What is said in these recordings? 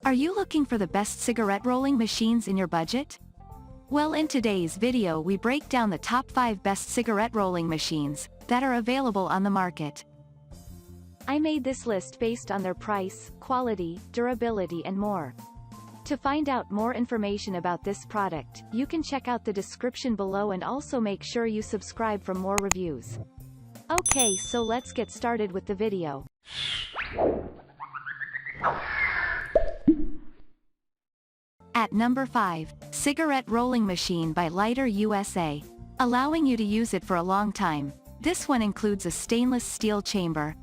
Are you looking for the best cigarette rolling machines in your budget? Well, in today's video we break down the top 5 best cigarette rolling machines that are available on the market. I made this list based on their price, quality, durability and more. To find out more information about this product, you can check out the description below and also make sure you subscribe for more reviews. Okay, so let's get started with the video. At number 5, Cigarette Rolling Machine by Lighter USA. Allowing you to use it for a long time. This one includes a stainless steel chamber.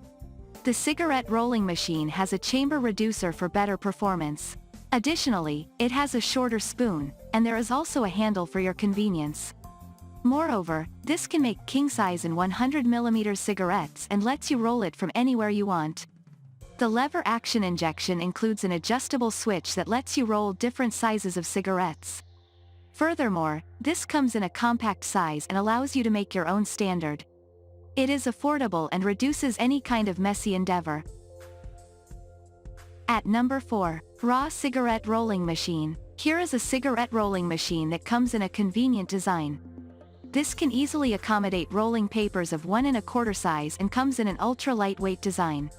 The cigarette rolling machine has a chamber reducer for better performance. Additionally, it has a shorter spoon, and there is also a handle for your convenience. Moreover, this can make king-size and 100mm cigarettes and lets you roll it from anywhere you want. The lever action injection includes an adjustable switch that lets you roll different sizes of cigarettes. Furthermore, this comes in a compact size and allows you to make your own standard. It is affordable and reduces any kind of messy endeavor. At number 4, Raw Cigarette Rolling Machine. Here is a cigarette rolling machine that comes in a convenient design. This can easily accommodate rolling papers of 1 1/4 size and comes in an ultra-lightweight design.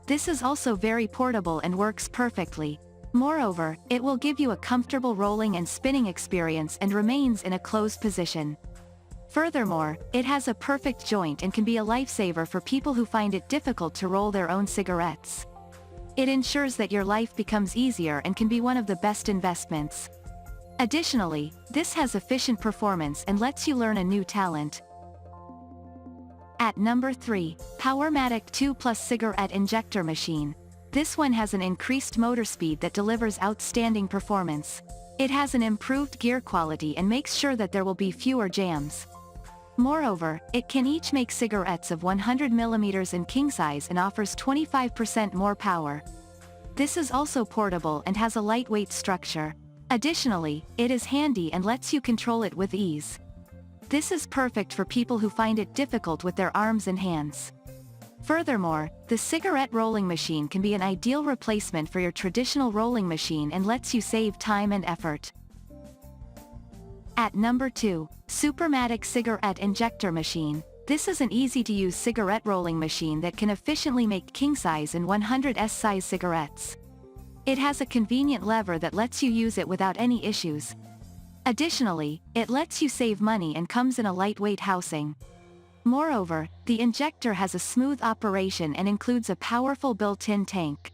This is also very portable and works perfectly. Moreover, it will give you a comfortable rolling and spinning experience and remains in a closed position. Furthermore, it has a perfect joint and can be a lifesaver for people who find it difficult to roll their own cigarettes. It ensures that your life becomes easier and can be one of the best investments. Additionally, this has efficient performance and lets you learn a new talent. At number 3, Powermatic 2+ Cigarette Injector Machine. This one has an increased motor speed that delivers outstanding performance. It has an improved gear quality and makes sure that there will be fewer jams. Moreover, it can each make cigarettes of 100mm in king size and offers 25% more power. This is also portable and has a lightweight structure. Additionally, it is handy and lets you control it with ease. This is perfect for people who find it difficult with their arms and hands. Furthermore, the cigarette rolling machine can be an ideal replacement for your traditional rolling machine and lets you save time and effort. At number 2, Supermatic Cigarette Injector Machine. This is an easy-to-use cigarette rolling machine that can efficiently make king-size and 100s size cigarettes. It has a convenient lever that lets you use it without any issues. Additionally, it lets you save money and comes in a lightweight housing. Moreover, the injector has a smooth operation and includes a powerful built-in tank.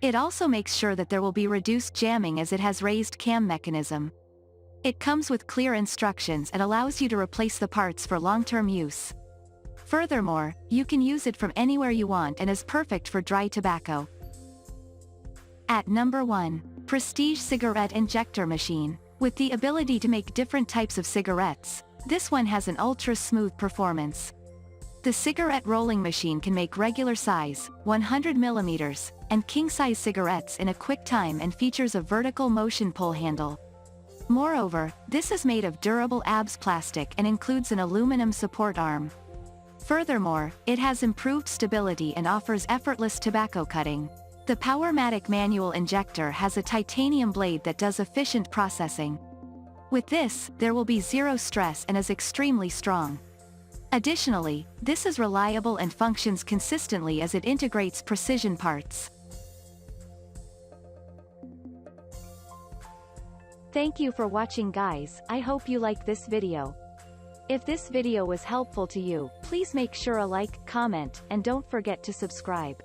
It also makes sure that there will be reduced jamming as it has raised cam mechanism. It comes with clear instructions and allows you to replace the parts for long-term use. Furthermore, you can use it from anywhere you want and is perfect for dry tobacco. At number 1, Prestige Cigarette Injector Machine. With the ability to make different types of cigarettes, this one has an ultra-smooth performance. The cigarette rolling machine can make regular size, 100mm, and king-size cigarettes in a quick time and features a vertical motion pull handle. Moreover, this is made of durable ABS plastic and includes an aluminum support arm. Furthermore, it has improved stability and offers effortless tobacco cutting. The Powermatic manual injector has a titanium blade that does efficient processing. With this, there will be zero stress and is extremely strong. Additionally, this is reliable and functions consistently as it integrates precision parts. Thank you for watching, guys. I hope you liked this video. If this video was helpful to you, please make sure a like, comment, and don't forget to subscribe.